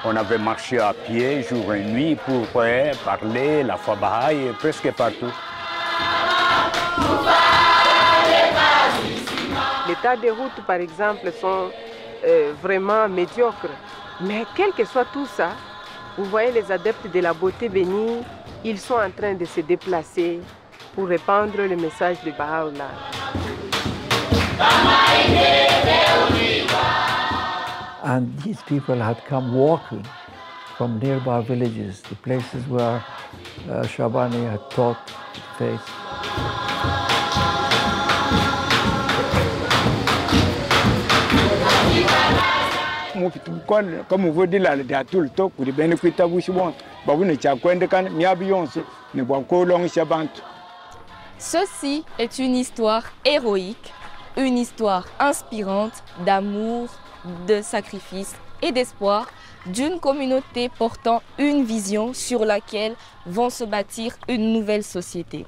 On avait marché à pied jour et nuit pour parler la foi bahaï presque partout. L'état des routes, par exemple, sont vraiment médiocres. Mais quel que soit tout ça, vous voyez les adeptes de la beauté bénie, ils sont en train de se déplacer pour répandre le message de Baha'u'llah. And these people had come walking from nearby villages, the places where Shabani had taught faith. Comme vous dites là, il y a tout le temps pour les bénéficiaires de Bouchibon. Ceci est une histoire héroïque, une histoire inspirante d'amour, de sacrifice et d'espoir d'une communauté portant une vision sur laquelle vont se bâtir une nouvelle société.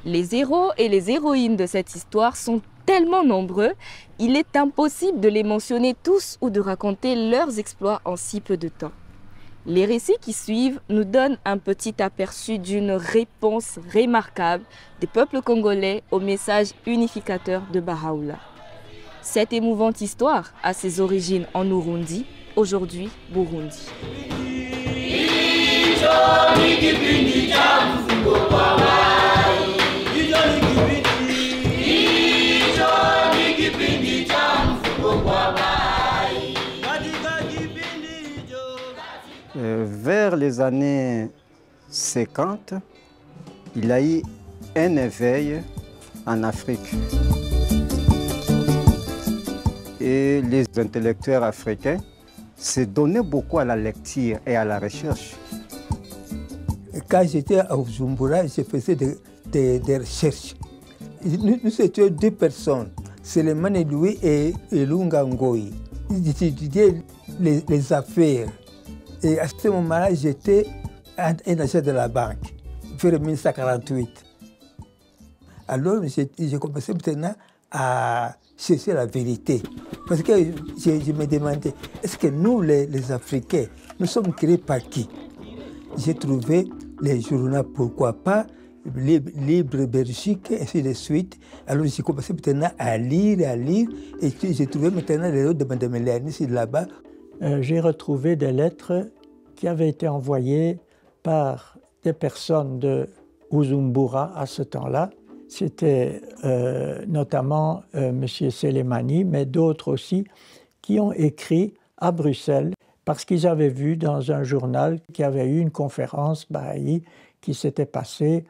Les héros et les héroïnes de cette histoire sont tellement nombreux, il est impossible de les mentionner tous ou de raconter leurs exploits en si peu de temps. Les récits qui suivent nous donnent un petit aperçu d'une réponse remarquable des peuples congolais au message unificateur de Baha'u'llah. Cette émouvante histoire a ses origines en Urundi, aujourd'hui Burundi. Vers les années 50, il y a eu un éveil en Afrique. Et les intellectuels africains se donnaient beaucoup à la lecture et à la recherche. Quand j'étais à Bujumbura, je faisais des recherches. Nous étions deux personnes, Selemane Louis et Lunga Ngoyi. J'étudiais les affaires. Et à ce moment-là, j'étais un agent de la banque, vers 1948. Alors, j'ai commencé maintenant à chercher la vérité. Parce que je me demandais, est-ce que nous, les Africains, nous sommes créés par qui? J'ai trouvé les journaux, pourquoi pas, Libre Belgique, et ainsi de suite. Alors j'ai commencé maintenant à lire, et j'ai trouvé maintenant les lettres de Mme Léanis là-bas. J'ai retrouvé des lettres qui avaient été envoyées par des personnes de Bujumbura à ce temps-là. C'était notamment M. Selemani, mais d'autres aussi, qui ont écrit à Bruxelles parce qu'ils avaient vu dans un journal qu'il y avait eu une conférence Baha'i qui s'était passée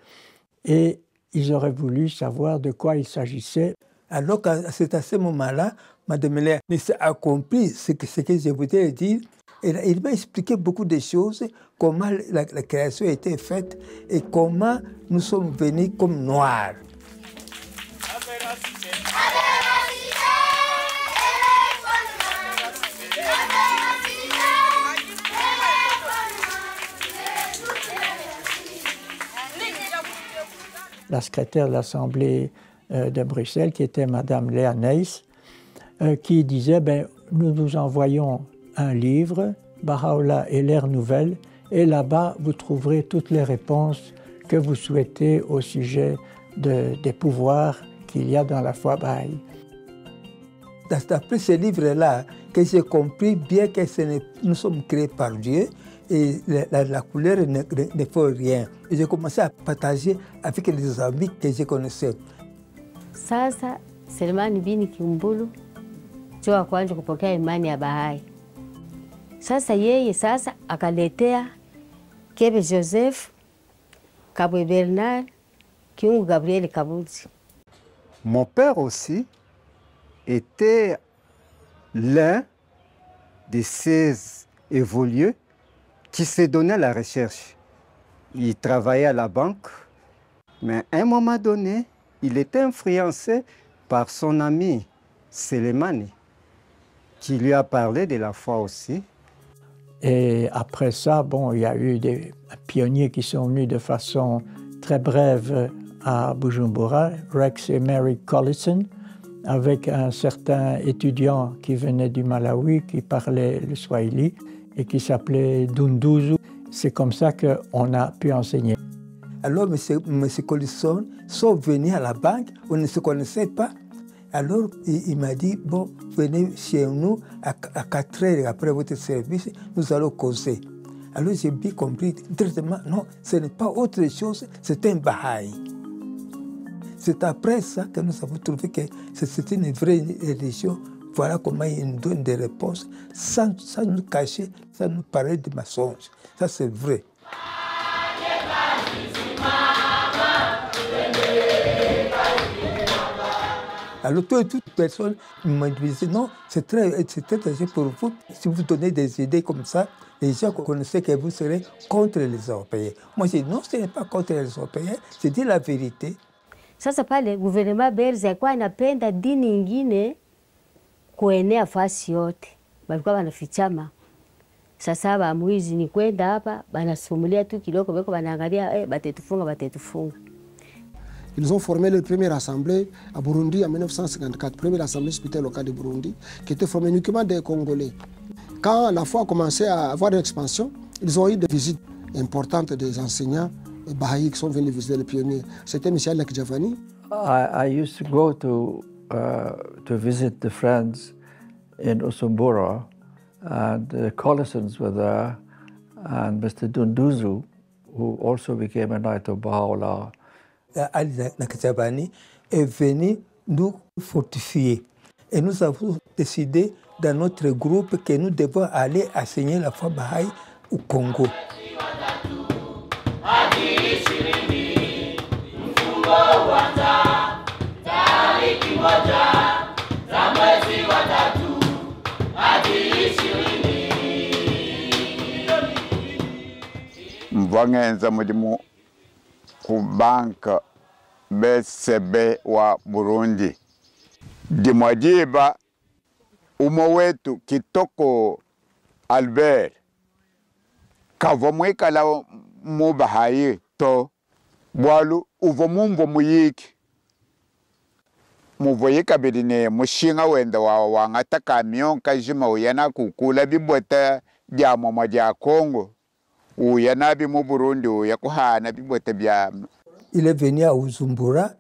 et ils auraient voulu savoir de quoi il s'agissait. Alors c'est à ce moment-là, Mme Léa a compris ce que je voulais dire. Il m'a expliqué beaucoup de choses, comment la création a été faite et comment nous sommes venus comme noirs. La secrétaire de l'Assemblée de Bruxelles, qui était Mme Léa Neyss, qui disait nous vous envoyons un livre, Baha'u'llah et l'ère nouvelle, et là-bas vous trouverez toutes les réponses que vous souhaitez au sujet des pouvoirs qu'il y a dans la foi Baha'i. C'est après ce livre-là que j'ai compris bien que nous sommes créés par Dieu et la couleur ne fait rien. Et j'ai commencé à partager avec les amis que je connaissais. Sasa Selemani bin Kimbulu ndio wa kwanza kupokea imani ya Bahai. Sasa yeye akaletea Kebe Joseph, Kabwe Bernard, Kiungu Gabriel Kabuzi. Mon père aussi était l'un de ces évolués qui se donnait à la recherche. Il travaillait à la banque, mais à un moment donné, il était influencé par son ami Selemani, qui lui a parlé de la foi aussi. Et après ça, il y a eu des pionniers qui sont venus de façon très brève à Bujumbura, Rex et Mary Collison, avec un certain étudiant qui venait du Malawi, qui parlait le Swahili. et qui s'appelait Dunduzu. C'est comme ça qu'on a pu enseigner. Alors, M. Collisson sont venus à la banque, on ne se connaissait pas. Alors, il m'a dit, bon, venez chez nous à 4 heures après votre service, nous allons causer. Alors, j'ai bien compris directement, non, ce n'est pas autre chose, c'est un Baha'i. C'est après ça que nous avons trouvé que c'était une vraie religion. Voilà comment il nous donne des réponses sans nous cacher, sans nous parler de mensonges. Ça, c'est vrai. Alors, toute personne me disait, non, c'est très dangereux pour vous. Si vous donnez des idées comme ça, les gens connaissaient que vous serez contre les Européens. Moi, j'ai dit, non, ce n'est pas contre les Européens, je dis la vérité. Sasa pale guvernema Belzi alikuwa anapenda dini ingine kuenea fasi yote, walikuwa wanafichama. Sasa bamwizi ni kwenda hapa, banasumulia tu kidogo, beko banaangalia batetufunga. Ils ont formé leur première assemblée à Burundi en 1954, première assemblée spirituelle locale de Burundi, qui était formée uniquement des Congolais. Quand la foi a commencé à avoir une expansion, ils ont eu des visites importantes des enseignants Baha'i qui sont venus visiter les pionniers. C'était M. Alek Javani. I used to go to visit the friends in Usumbura, and the Collissons were there, and Mr. Dunduzu, who also became a Knight of Baha'u'llah. Alek Javani est venu nous fortifier. Et nous avons décidé dans notre groupe que nous devons aller enseigner la foi Baha'i au Congo. Mvangenza mulimu ku banka BCB wa Burundi. Dimwajiba umo wetu Kitoko Albert kavomweka la mu Baha'i to bwalu uvomumvo muyiki muvoyika bedine mushinga wenda wa wangata kamion kajima uyana kukula bibweta bya mama bya Congo uyana bi mu Burundi uyakuhana bibweta bya. Il est venu à Uzumbura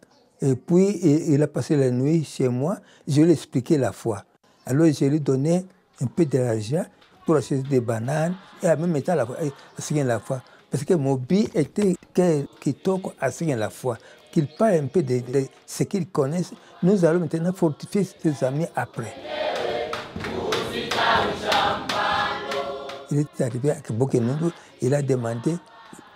et puis il a passé la nuit chez moi. Je lui ai expliqué la foi. Alors je lui ai donné un peu d'argent pour acheter des bananes et en même temps enseigner la foi. Parce que mon but était qu'il toque enseigner la foi, qu'il parle un peu de ce qu'ils connaissent. Nous allons maintenant fortifier ses amis après. Il est arrivé à Bokenundu, il a demandé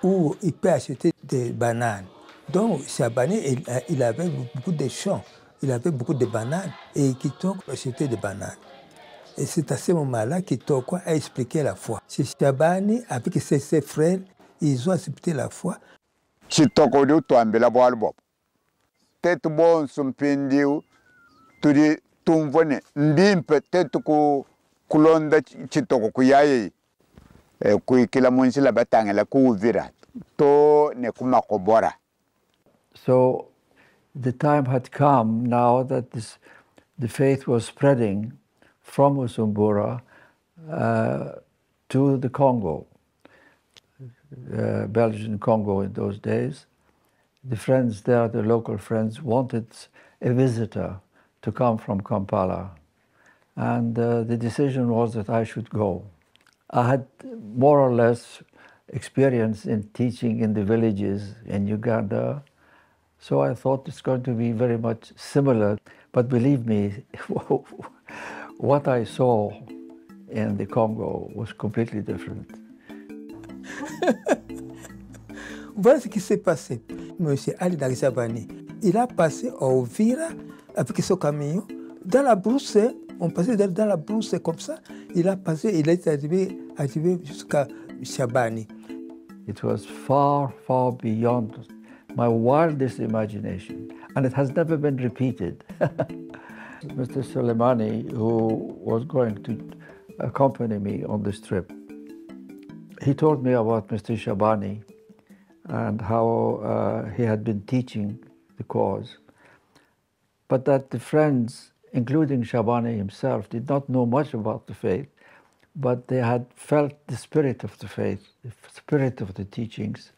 où il peut acheter des bananes. Donc, Chabani, il avait beaucoup de champs, il avait beaucoup de bananes et Kitoko achetait des bananes. Et c'est à ce moment-là que Kitoko a expliqué la foi. C'est Chabani, avec ses frères, ils ont accepté la foi. Kitoko du tuambela bwalbo. Tetu bon sumpindiu turi tumvone ndimpe tetu kulonda Kitoko kuyaye kuikila munsila batangela kuuvira to ne kumakobora. So the time had come now that the faith was spreading from Usumbura to the Congo, Belgian Congo in those days. The friends there, the local friends, wanted a visitor to come from Kampala. And the decision was that I should go. I had more or less experience in teaching in the villages in Uganda, so I thought it's going to be very much similar. But believe me, what I saw in the Congo was completely different. Voilà ce qui s'est passé. Monsieur Ali Darisabani, il a passé à Ovira avec son camion. Dans la brousse, on passait dans la brousse comme ça. Il a passé, il est arrivé jusqu'à Chabani. It was far, far beyond my wildest imagination, and it has never been repeated. Mr. Soleimani, who was going to accompany me on this trip, he told me about Mr. Shabani and how he had been teaching the cause, but that the friends, including Shabani himself, did not know much about the faith, but they had felt the spirit of the faith, the spirit of the teachings,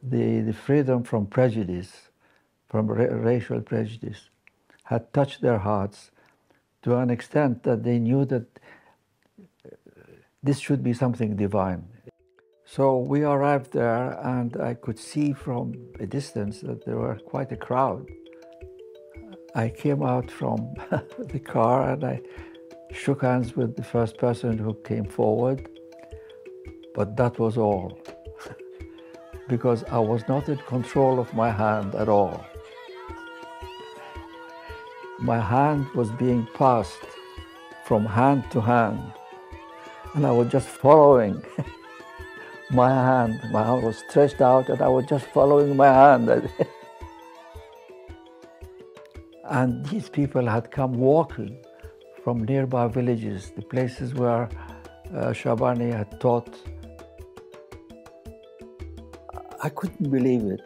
the freedom from prejudice, from racial prejudice, had touched their hearts to an extent that they knew that this should be something divine. So we arrived there, and I could see from a distance that there were quite a crowd. I came out from the car and I shook hands with the first person who came forward, but that was all, because I was not in control of my hand at all. My hand was being passed from hand to hand, and I was just following my hand. My hand was stretched out, and I was just following my hand. And these people had come walking from nearby villages, the places where Shabani had taught. I couldn't believe it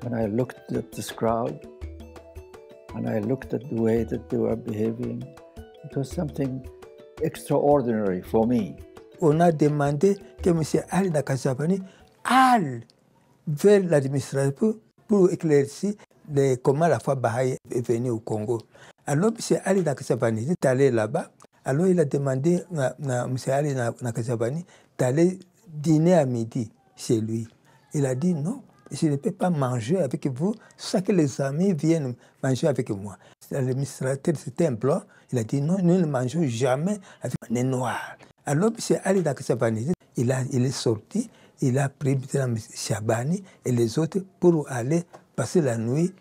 when I looked at this crowd and I looked at the way that they were behaving. It was something extraordinary for me. On a demandé que M. Ali Nakasabani aille vers l'administration pour éclaircir comment la foi Baha'i est venue au Congo. Alors M. Ali Nakasabani est allé là-bas. Alors il a demandé à M. Ali Nakasabani d'aller dîner à midi chez lui. Il a dit non, je ne peux pas manger avec vous, sans que les amis viennent manger avec moi. L'administrateur, c'était un blanc. Il a dit non, nous ne mangeons jamais avec les noirs. Alors M. Ali Nakasabani, il est sorti, il a pris M. Shabani et les autres pour aller passer la nuit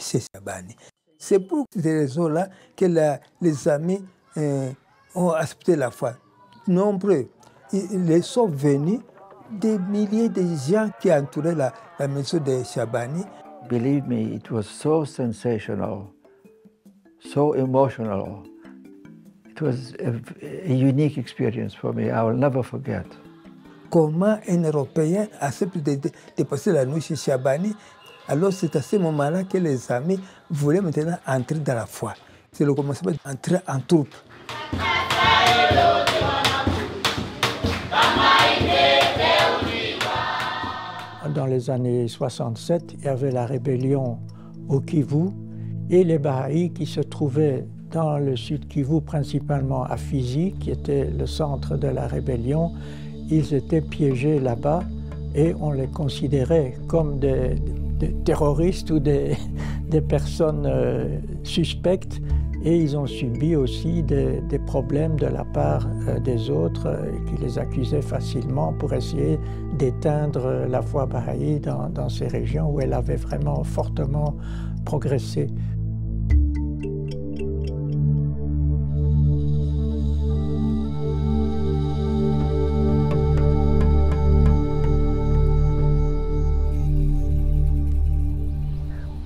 chez Shabani. C'est pour ces raisons-là que les amis ont accepté la foi. Nombreux, ils sont venus, des milliers de gens qui entouraient la maison de Shabani. Believe me, it was so sensational, so emotional. It was a unique experience for me. I will never forget. Comment un Européen accepte de passer la nuit chez Shabani? Alors c'est à ce moment-là que les amis voulaient maintenant entrer dans la foi. C'est le commencement d'entrer en troupe. Dans les années 67, il y avait la rébellion au Kivu et les Bahaïs qui se trouvaient dans le sud Kivu, principalement à Fizi, qui était le centre de la rébellion. Ils étaient piégés là-bas et on les considérait comme des terroristes ou des personnes suspectes, et ils ont subi aussi des problèmes de la part des autres qui les accusaient facilement pour essayer d'éteindre la foi bahaï dans ces régions où elle avait vraiment fortement progressé.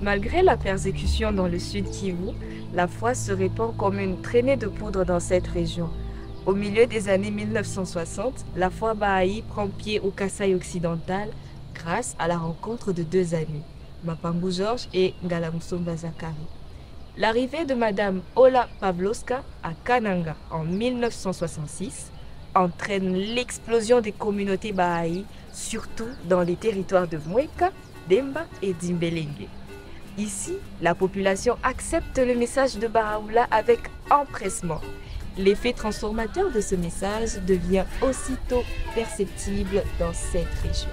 Malgré la persécution dans le sud Kivu, la foi se répand comme une traînée de poudre dans cette région. Au milieu des années 1960, la foi Baha'i prend pied au Kasaï occidental grâce à la rencontre de deux amis, Mapangu Georges et Ngalamusomba Zakari. L'arrivée de Madame Ola Pavlovska à Kananga en 1966 entraîne l'explosion des communautés Baha'i, surtout dans les territoires de Mweka, Demba et Dimbelenge. Ici, la population accepte le message de Baha'u'llah avec empressement. L'effet transformateur de ce message devient aussitôt perceptible dans cette région.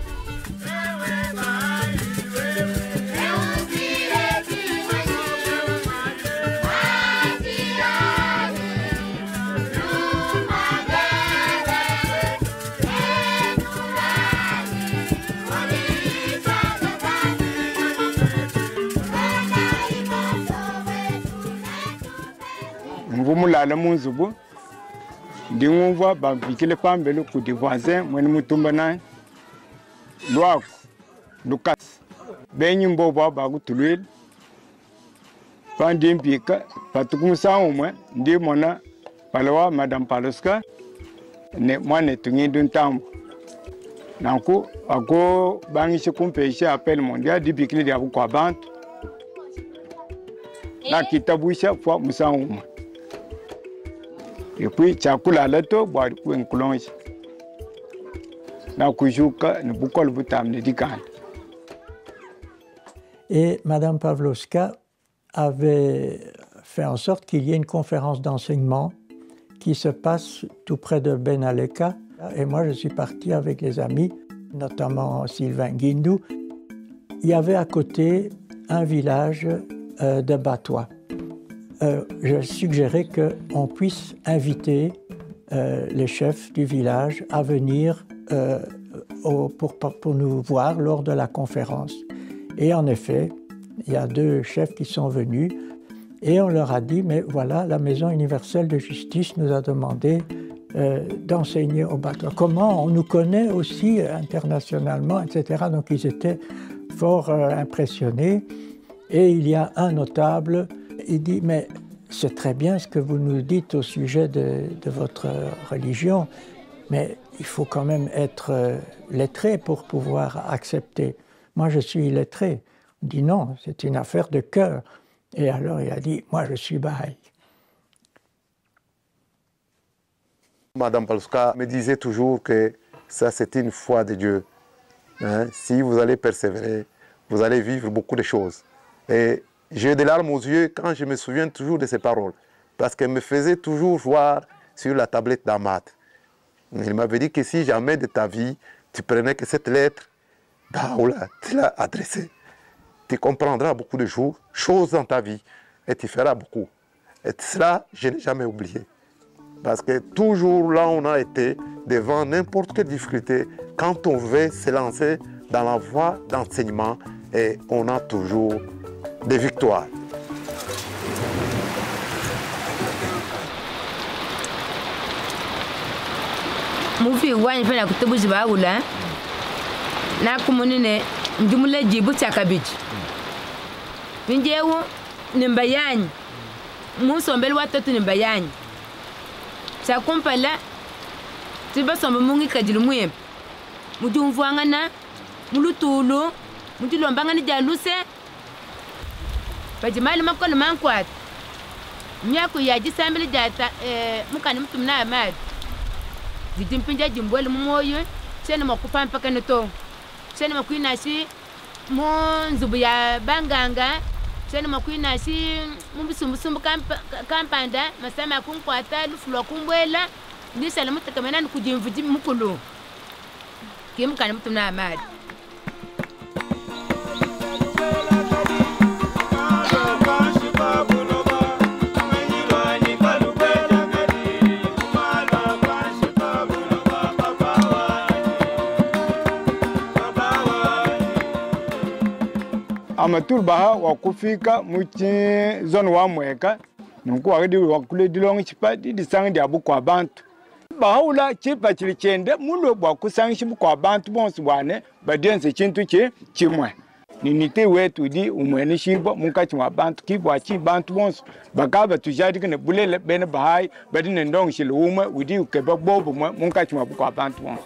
Ngumulala munzubu ndingumva babikile pambele kuti voisin mwene mutumba naye lwako Lucas benyimbo baba kutulwile pandi mpika patukumusa umwe ndi mona palawa Madame Pavlovska ne mwane tungindu ntambo nanku ako bangishe kumpesha appel mondial dibikile dia kwa bantu na kitabusha fwa musa umwe Et puis, chakula lato, boire un coulonge. Na kujuka, ne bukol butam ne dikan. Et Madame Pawlowska avait fait en sorte qu'il y ait une conférence d'enseignement qui se passe tout près de Benaleka. Et moi, je suis parti avec les amis, notamment Sylvain Guindou. Il y avait à côté un village de Batois. Je suggérais qu'on puisse inviter les chefs du village à venir pour nous voir lors de la conférence. Et en effet, il y a 2 chefs qui sont venus et on leur a dit, mais voilà, la Maison universelle de justice nous a demandé d'enseigner au Batois. Comment on nous connaît aussi internationalement, etc. Donc ils étaient fort impressionnés. Et il y a un notable, il dit, mais c'est très bien ce que vous nous dites au sujet de votre religion, mais il faut quand même être lettré pour pouvoir accepter. Moi, je suis illettré. On dit non, c'est une affaire de cœur. Et alors, il a dit, moi, je suis Bahaï. Madame Pawlowska me disait toujours que ça, c'est une foi de Dieu. Hein? Si vous allez persévérer, vous allez vivre beaucoup de choses. Et j'ai des larmes aux yeux quand je me souviens toujours de ces paroles, parce qu'elle me faisait toujours voir sur la tablette d'Ahmad. Il m'avait dit que si jamais de ta vie, tu prenais que cette lettre, tu l'as adressée, tu comprendras beaucoup de choses dans ta vie et tu feras beaucoup. Et cela, je n'ai jamais oublié. Parce que toujours là, on a été devant n'importe quelle difficulté, quand on veut se lancer dans la voie d'enseignement, et on a toujours des victoires. Mufi wani fana kutubuzi baula na kumunine ndumule jibu chakabiji pinjewu nimbayani musombeli watatu nimbayani chakumpala tiba somba mungi kadilu mwe mujumvuangana mulutulu mujilombangani jaluse bajimali makolo mankwat myaku yaji sambeli jata mukani mtumna amad jidimpinja jimbwele mumoyo chene makupa mpaka neto chene makuina si monzubu ya banganga chene makuina si mumbusumbu kampanda masama kunkwata lufulwa kumbwela ndisala mutakamena kujimvuji mukulu kimukani mtumna amad Amatul baha wakufika muchi zone wa mweka nunku wagedi wakule dilongi chipa di sangi di abu kwa bantu baha ula chipa chili chende mulo wakusangi chipu kwa bantu bonsi wane badiense chintu chimwe ninite wetu di umweni shibo munka chimwa bantu kibwa chi bantu bonsi bakaba tujadi kene bulele bene bahai badine ndongi chili umwe widi ukeba bobo mwe munka chimwa kwa bantu bonsi.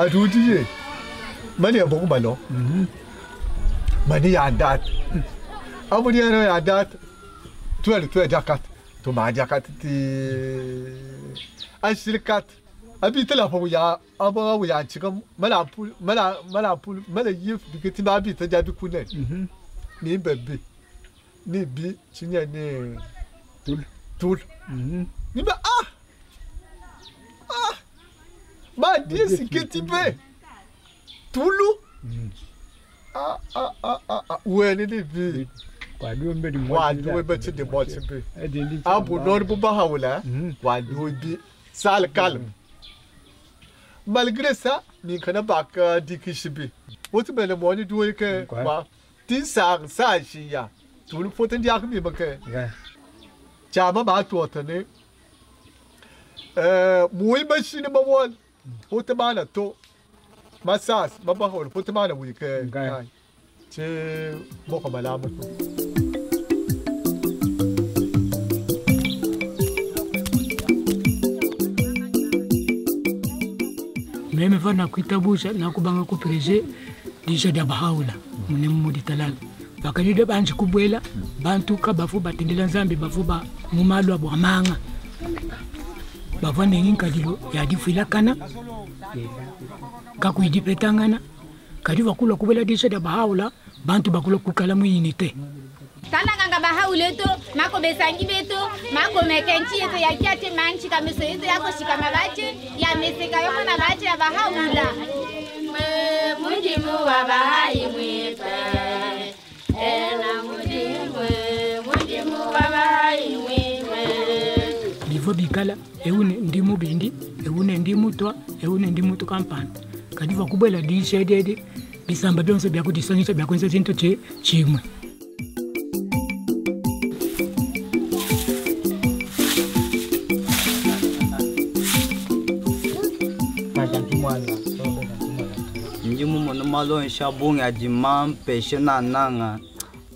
Adudiye mani ya bongo balo mani ya dat amuri ya dat tu jakat tu ma jakat ti ashirkat abi telefon ya aba ya chika mala yif diketi ba bi ta jadu kunen ni bebe ni bi chinya ni tul ni ba ma disse que tipo tulu ué ne vi kwadu mbe di wadu be ti de mo ti be abu no bu ba hawla wadu bi sal calme malgré ça ni kana ba ka dikishibi wotu be le mo ni duwe ke ba tin sang sa shi ya tulu foten dia mi ba ke chama ba to tane muy ba shi ne ba won Putamana to Masas, Babahol, Putamana weekend. Che Bokamalama. Meme vana kuitabusha na kubanga kupreje disha da bahaula munemu ditalala bakali de banji kubwela bantu kabafu batendela nzambe bafuba mumalo abo amanga bavane nginkadilo ya difila kana kakuidipetangana kadi bakula kubwela disha da bahaula bantu bakula kukala mu unité Tala nganga bahaule to mako besangi beto mako mekenchi yeto ya kiate manchi kameso yeto yako shikama bache ya meseka yoko na bache ya bahaula mujimu wa bahai mwipe ena mujimu wa bahai mwipe Livo bikala eune ndimu bindi eune ndimu toa eune ndimu to kampana kadi bakubwela disha dede bisamba byonse byakudisanyisa byakwenza zinto chimwe Mona malo shabunga di mam peshe na nanga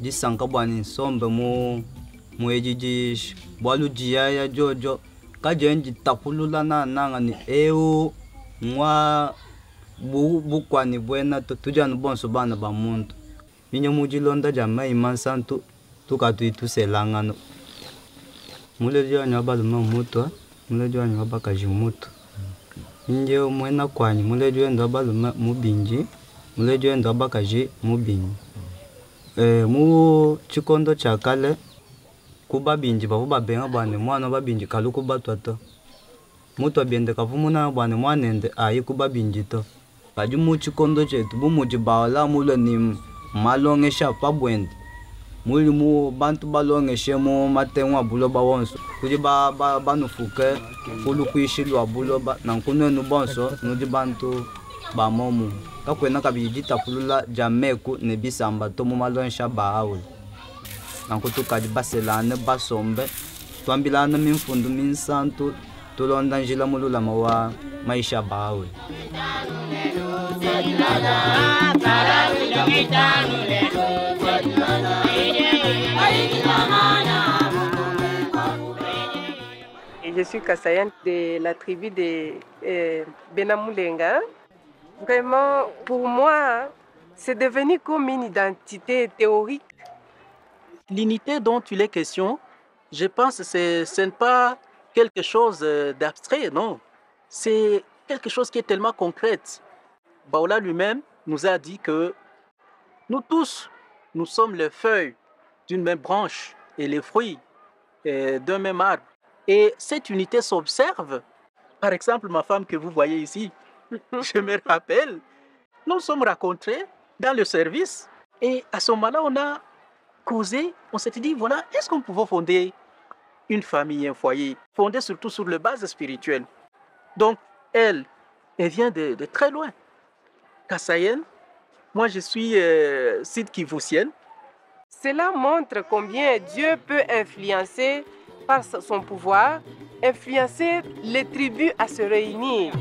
di sanka bwani sombe mu ejiji bwalu dia ya jojo ka jenji tapulula na nanga ni eu mwa bukwani bwena tujanu bonso bana ba muntu minyo mujilonda jama imansantu tukatu ituselangano mule jwa nyaba luma mutu mule jwa nyaba kajimutu Nje mwena kwani mule jwe ndoba mubinji mule jwe ndoba kaji mubinji mu chikondo chakale kuba binji bavuba benga bwane mwana babinji kalu kuba twata mutu abiende kavumuna bwane mwanende ayi kuba binji to kaji mu chikondo chetu bumuji bawala mule ni malongesha pabwende muli mu bantu balongeshe mu matenwa bulo bawonso kuji banufuke kulu kuishilwa bulo na nkunenu bonso nudi bantu bamomu kakwena kabijita pulula jameku ne bisamba to mu malonsha baawul na nkutu kaji baselane basombe twambilana minfundu minsantu tulonda njila mulula mawa maisha baawul Je suis Kassayan de la tribu de Benamoulenga. Vraiment, pour moi, c'est devenu comme une identité théorique. L'unité dont il est question, je pense que ce n'est pas quelque chose d'abstrait, non. C'est quelque chose qui est tellement concret. Baola lui-même nous a dit que nous tous, nous sommes les feuilles d'une même branche et les fruits d'un même arbre. Et cette unité s'observe. Par exemple, ma femme que vous voyez ici, je me rappelle, nous sommes rencontrés dans le service et à ce moment-là, on a causé, on s'était dit, voilà, est-ce qu'on pouvait fonder une famille, un foyer, fondé surtout sur les bases spirituelles. Donc, elle vient de très loin. Kassayen, moi je suis Sud-Kivusienne. Cela montre combien Dieu peut influencer par son pouvoir, influencer les tribus à se réunir.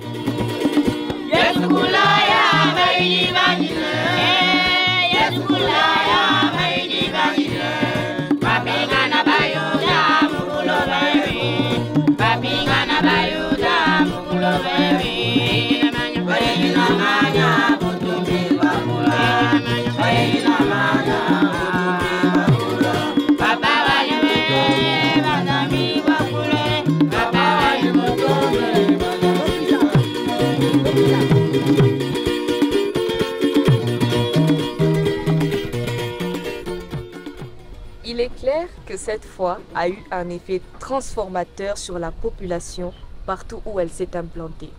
Il est clair que cette foi a eu un effet transformateur sur la population partout où elle s'est implantée.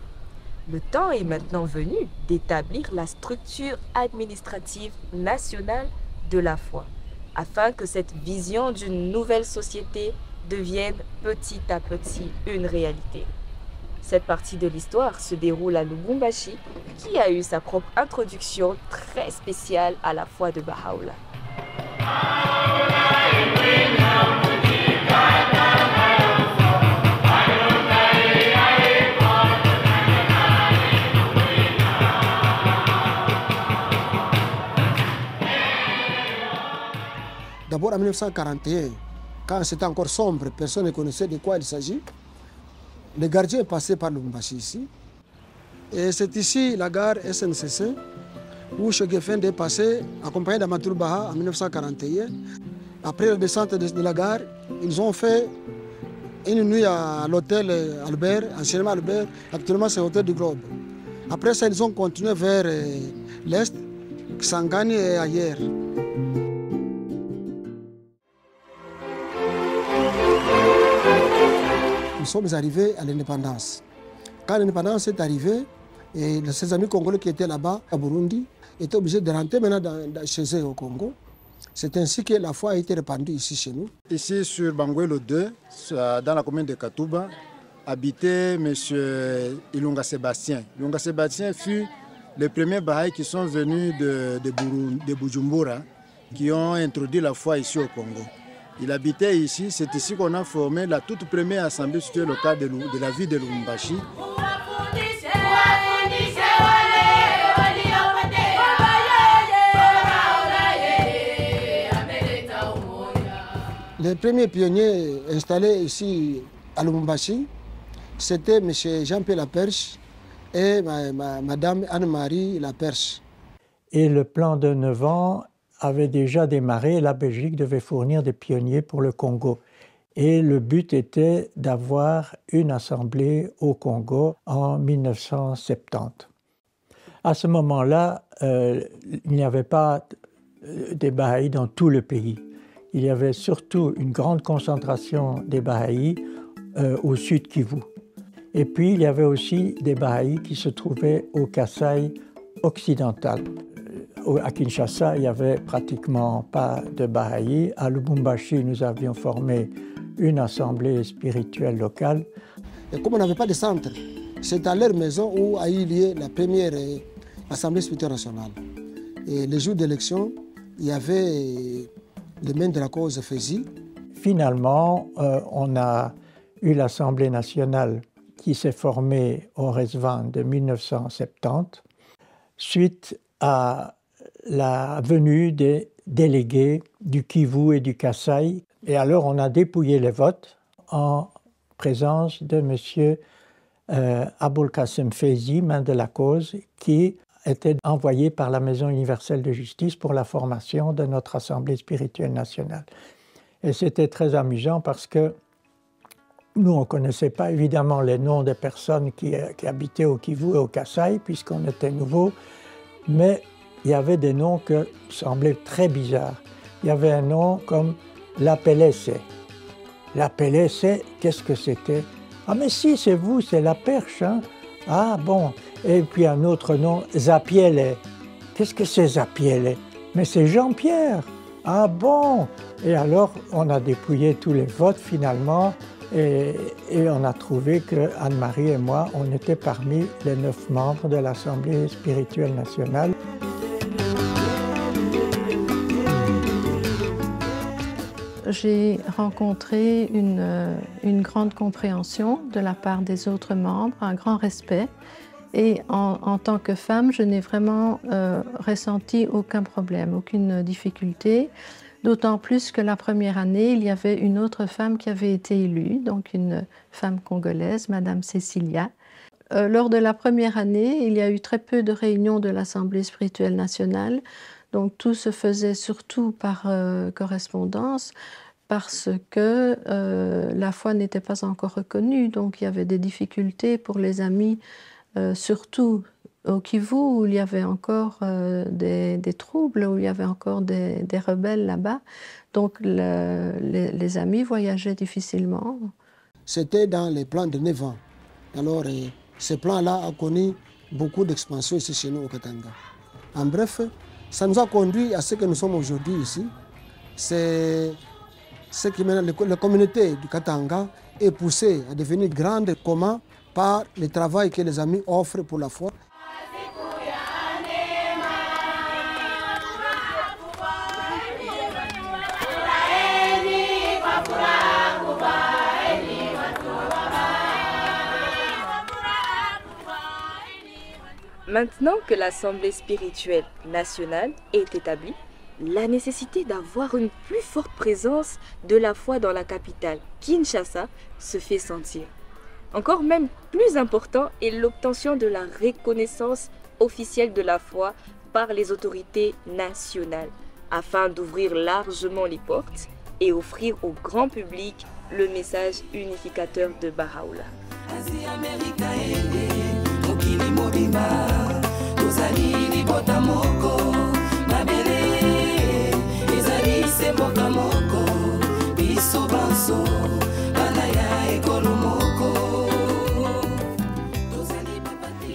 Le temps est maintenant venu d'établir la structure administrative nationale de la foi, afin que cette vision d'une nouvelle société devienne petit à petit une réalité. Cette partie de l'histoire se déroule à Lubumbashi, qui a eu sa propre introduction très spéciale à la foi de Bahá'u'lláh. D'abord en 1941, quand c'était encore sombre, personne ne connaissait de quoi il s'agit. Le gardien est passé par Lubumbashi ici. Et c'est ici la gare SNCC où Chegefende est passé, accompagné d'Amatur Baha en 1941. Après la descente de la gare, ils ont fait une nuit à l'hôtel Albert, anciennement Albert, actuellement c'est l'hôtel du Globe. Après ça, ils ont continué vers l'Est, Kisangani et ailleurs. Nous sommes arrivés à l'indépendance. Quand l'indépendance est arrivée, et ses amis congolais qui étaient là-bas, à Burundi, étaient obligés de rentrer maintenant chez eux au Congo. C'est ainsi que la foi a été répandue ici chez nous. Ici sur Banguelo 2, dans la commune de Katouba, habitait M. Ilunga Sébastien. Ilunga Sébastien fut les premiers Bahai qui sont venus de Bujumbura, qui ont introduit la foi ici au Congo. Il habitait ici, c'est ici qu'on a formé la toute première assemblée locale de la ville de Lubumbashi. Les premiers pionniers installés ici à Lubumbashi, c'était M. Jean-Pierre Laperche et Mme Anne-Marie Laperche. Et le plan de 9 ans avait déjà démarré et la Belgique devait fournir des pionniers pour le Congo. Et le but était d'avoir une assemblée au Congo en 1970. À ce moment-là, il n'y avait pas des Baha'is dans tout le pays. Il y avait surtout une grande concentration des Baha'is au sud Kivu. Et puis, il y avait aussi des Baha'is qui se trouvaient au Kasaï occidental. À Kinshasa, il n'y avait pratiquement pas de Baha'is. À Lubumbashi, nous avions formé une assemblée spirituelle locale. Et comme on n'avait pas de centre, c'est à leur maison où a eu lieu la première assemblée spirituelle nationale. Et les jours d'élection, il y avait les mains de la cause FESI. Finalement, on a eu l'Assemblée nationale qui s'est formée au Resvan de 1970, suite à la venue des délégués du Kivu et du Kasaï. Et alors, on a dépouillé les votes en présence de M. Aboulkassem Fezi, main de la cause, qui était envoyé par la Maison universelle de justice pour la formation de notre Assemblée spirituelle nationale. Et c'était très amusant parce que nous, on ne connaissait pas évidemment les noms des personnes qui habitaient au Kivu et au Kasaï, puisqu'on était nouveaux, mais il y avait des noms qui semblaient très bizarres. Il y avait un nom comme La Pelesse. La Pelesse, qu'est-ce que c'était? Ah mais si, c'est vous, c'est la perche, hein? Ah bon. Et puis un autre nom, Zapiele. Qu'est-ce que c'est Zapiele? Mais c'est Jean-Pierre. Ah bon. Et alors, on a dépouillé tous les votes finalement et on a trouvé que Anne-Marie et moi, on était parmi les 9 membres de l'Assemblée spirituelle nationale. J'ai rencontré une grande compréhension de la part des autres membres, un grand respect. Et en tant que femme, je n'ai vraiment ressenti aucun problème, aucune difficulté. D'autant plus que la première année, il y avait une autre femme qui avait été élue, donc une femme congolaise, Madame Cécilia. Lors de la première année, il y a eu très peu de réunions de l'Assemblée spirituelle nationale. Donc tout se faisait surtout par correspondance parce que la foi n'était pas encore reconnue. Donc il y avait des difficultés pour les amis, surtout au Kivu où il y avait encore des troubles, où il y avait encore des rebelles là-bas. Donc les amis voyageaient difficilement. C'était dans les plans de 9 ans. Alors ce plan-là a connu beaucoup d'expansion ici chez nous au Katanga. En bref, ça nous a conduit à ce que nous sommes aujourd'hui ici. C'est ce qui maintenant la communauté du Katanga est poussée à devenir grande. Comment? Par le travail que les amis offrent pour la foi. Maintenant que l'Assemblée spirituelle nationale est établie, la nécessité d'avoir une plus forte présence de la foi dans la capitale, Kinshasa, se fait sentir. Encore même plus important est l'obtention de la reconnaissance officielle de la foi par les autorités nationales, afin d'ouvrir largement les portes et offrir au grand public le message unificateur de Baha'u'llah.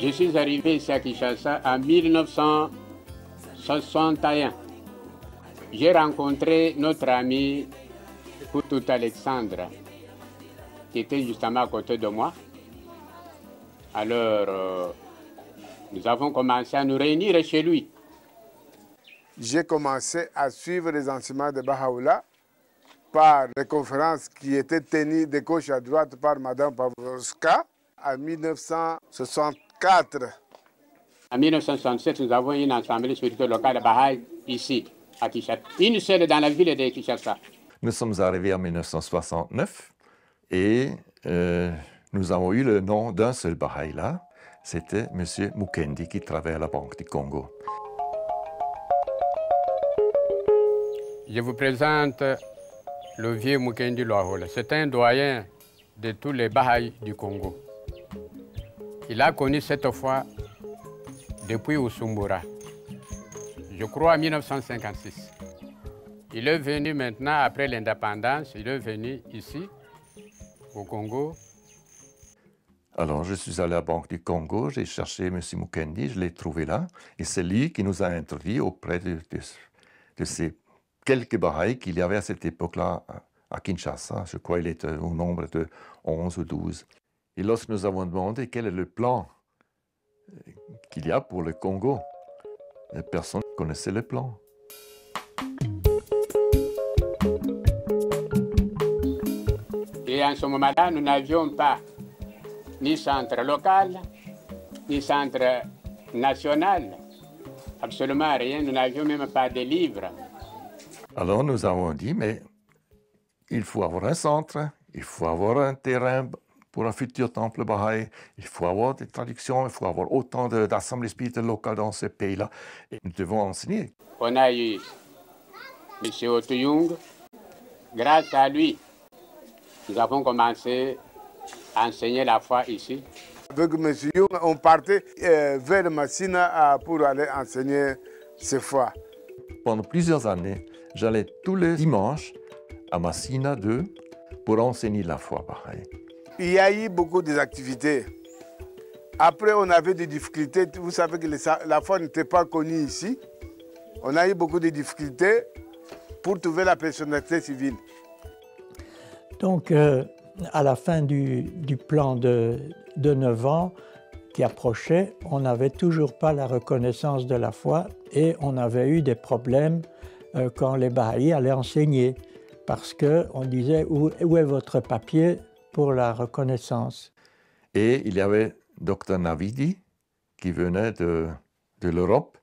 Je suis arrivé ici à Kinshasa en 1961. J'ai rencontré notre ami Poutout Alexandre, qui était justement à côté de moi. Alors, nous avons commencé à nous réunir chez lui. J'ai commencé à suivre les enseignements de Baha'u'llah par les conférences qui étaient tenues de gauche à droite par Mme Pavlovska en 1964. En 1967, nous avons une assemblée spirituelle locale Baha'i ici, à Kinshasa. Une seule dans la ville de Kinshasa. Nous sommes arrivés en 1969 et nous avons eu le nom d'un seul Baha'i là. C'était M. Mukendi qui travaillait à la Banque du Congo. Je vous présente le vieux Mukendi Loahola. C'est un doyen de tous les Baha'i du Congo. Il a connu cette foi depuis Usumbura, je crois en 1956. Il est venu maintenant, après l'indépendance, il est venu ici, au Congo. Alors, je suis allé à la Banque du Congo, j'ai cherché M. Mukendi, je l'ai trouvé là, et c'est lui qui nous a introduits auprès de ces quelques Baha'i qu'il y avait à cette époque-là à Kinshasa. Je crois qu'il était au nombre de 11 ou 12. Et lorsque nous avons demandé quel est le plan qu'il y a pour le Congo, personne ne connaissait le plan. Et en ce moment-là, nous n'avions pas ni centre local, ni centre national, absolument rien. Nous n'avions même pas de livres. Alors nous avons dit, mais il faut avoir un centre, il faut avoir un terrain pour un futur temple Baha'i, il faut avoir des traductions, il faut avoir autant d'assemblées spirituelles locales dans ce pays-là. Et nous devons enseigner. On a eu M. Otoyoung. Grâce à lui, nous avons commencé à enseigner la foi ici. Avec M. Young, on partait vers Massina pour aller enseigner ces foi. Pendant plusieurs années, j'allais tous les dimanches à Massina 2 pour enseigner la foi Baha'i. Il y a eu beaucoup d'activités. Après, on avait des difficultés. Vous savez que la foi n'était pas connue ici. On a eu beaucoup de difficultés pour trouver la personnalité civile. Donc, à la fin du plan de 9 ans qui approchait, on n'avait toujours pas la reconnaissance de la foi et on avait eu des problèmes quand les Baha'i allaient enseigner parce qu'on disait où est votre papier pour la reconnaissance. Et il y avait Dr Navidi qui venait de l'Europe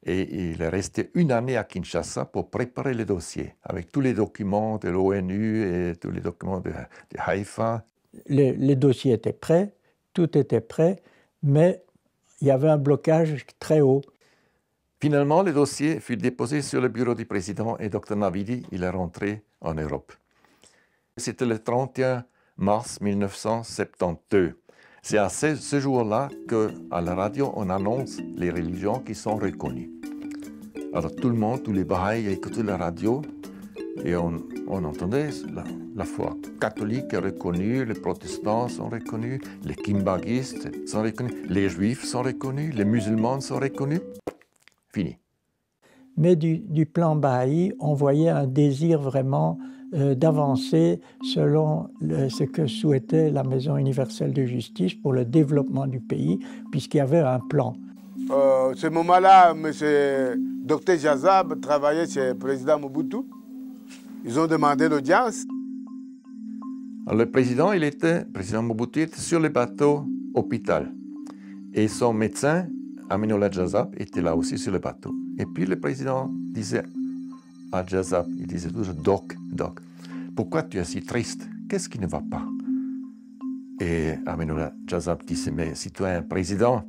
et il est resté une année à Kinshasa pour préparer les dossiers avec tous les documents de l'ONU et tous les documents de Haïfa. Les dossiers étaient prêts, tout était prêt, mais il y avait un blocage très haut. Finalement, le dossier fut déposé sur le bureau du président et Dr Navidi, il est rentré en Europe. C'était le 31 mars 1972. C'est à ce jour-là qu'à la radio, on annonce les religions qui sont reconnues. Alors tout le monde, tous les Baha'i écoutaient la radio et on entendait la foi catholique est reconnue, les protestants sont reconnus, les kimbagistes sont reconnus, les juifs sont reconnus, les musulmans sont reconnus. Fini. Mais du plan Baha'i, on voyait un désir vraiment d'avancer selon ce que souhaitait la Maison universelle de justice pour le développement du pays, puisqu'il y avait un plan. Ce moment-là, M. Dr Jazab travaillait chez le président Mobutu. Ils ont demandé l'audience. Le président Mobutu était sur le bateau hôpital. Et son médecin, Aminullah Jazab, était là aussi sur le bateau. Et puis le président disait à Jazab. Il disait toujours, Doc, pourquoi tu es si triste? Qu'est-ce qui ne va pas? Et Aminullah Jazab disait, mais citoyen président,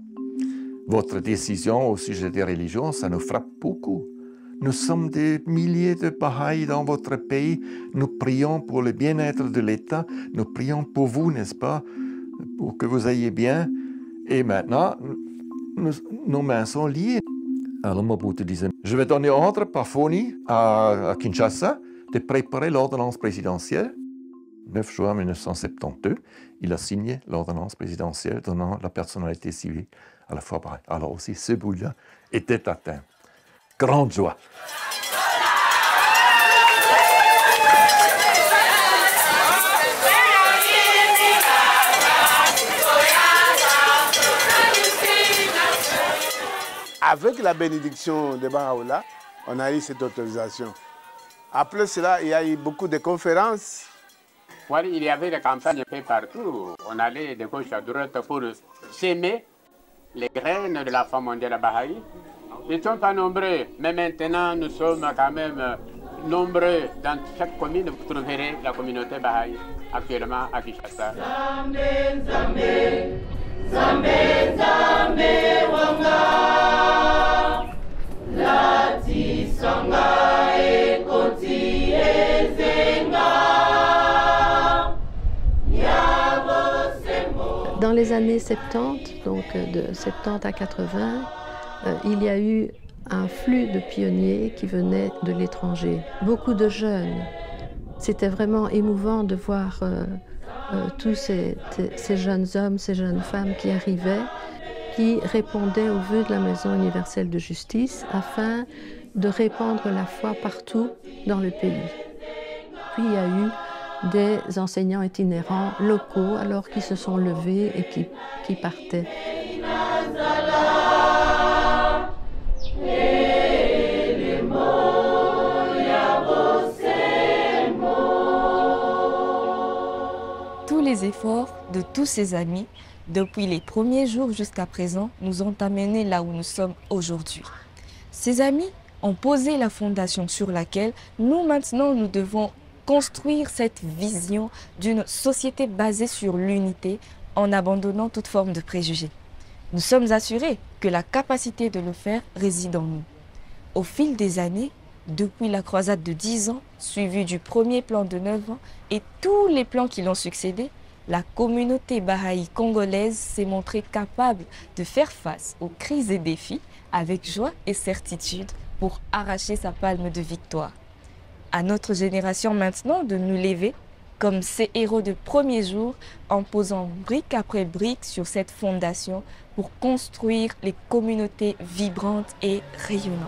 votre décision au sujet des religions, ça nous frappe beaucoup. Nous sommes des milliers de Baha'is dans votre pays. Nous prions pour le bien-être de l'État. Nous prions pour vous, n'est-ce pas? Pour que vous ayez bien. Et maintenant, nos mains sont liées. Alors Mobutu disait, je vais donner ordre par Foni à Kinshasa de préparer l'ordonnance présidentielle. 9 juin 1972, il a signé l'ordonnance présidentielle donnant la personnalité civile à la fois Baha'i. Alors aussi, ce but-là était atteint. Grande joie. Avec la bénédiction de Baha'u'llah, on a eu cette autorisation. Après cela, il y a eu beaucoup de conférences. Oui, il y avait des campagnes un peu partout. On allait de gauche à droite pour s'aimer les graines de la femme mondiale Baha'i. Ils ne sont pas nombreux, mais maintenant nous sommes quand même nombreux. Dans chaque commune, vous trouverez la communauté Baha'i actuellement à Kinshasa. Dans les années 70, donc de 70 à 80, il y a eu un flux de pionniers qui venaient de l'étranger. Beaucoup de jeunes. C'était vraiment émouvant de voir tous ces jeunes hommes, ces jeunes femmes qui arrivaient, qui répondaient aux vœux de la Maison universelle de justice afin de répandre la foi partout dans le pays. Puis il y a eu des enseignants itinérants locaux alors qui se sont levés et qui partaient. Tous les efforts de tous ces amis, depuis les premiers jours jusqu'à présent, nous ont amenés là où nous sommes aujourd'hui. Ces amis ont posé la fondation sur laquelle nous maintenant nous devons construire cette vision d'une société basée sur l'unité en abandonnant toute forme de préjugés. Nous sommes assurés que la capacité de le faire réside en nous. Au fil des années, depuis la croisade de 10 ans, suivie du premier plan de 9 ans et tous les plans qui l'ont succédé, la communauté Baha'i congolaise s'est montrée capable de faire face aux crises et défis avec joie et certitude pour arracher sa palme de victoire. À notre génération maintenant de nous lever comme ces héros de premier jour en posant brique après brique sur cette fondation pour construire les communautés vibrantes et rayonnantes.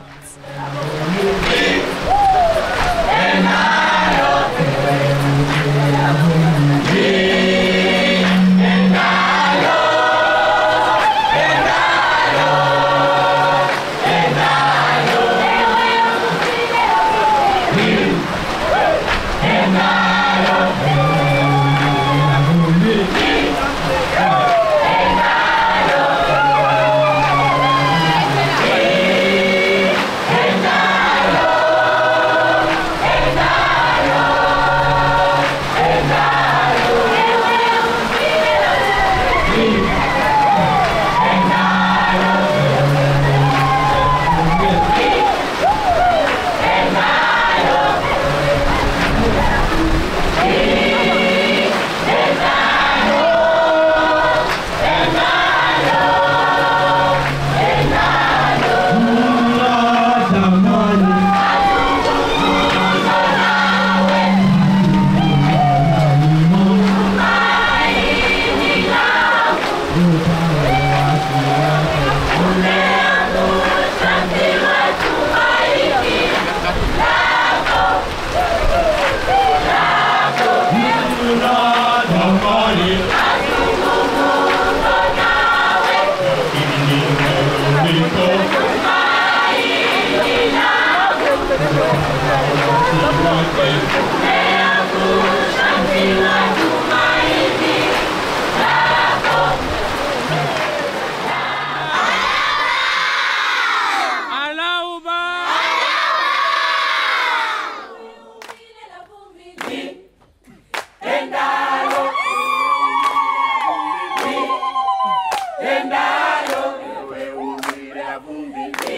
Bumbile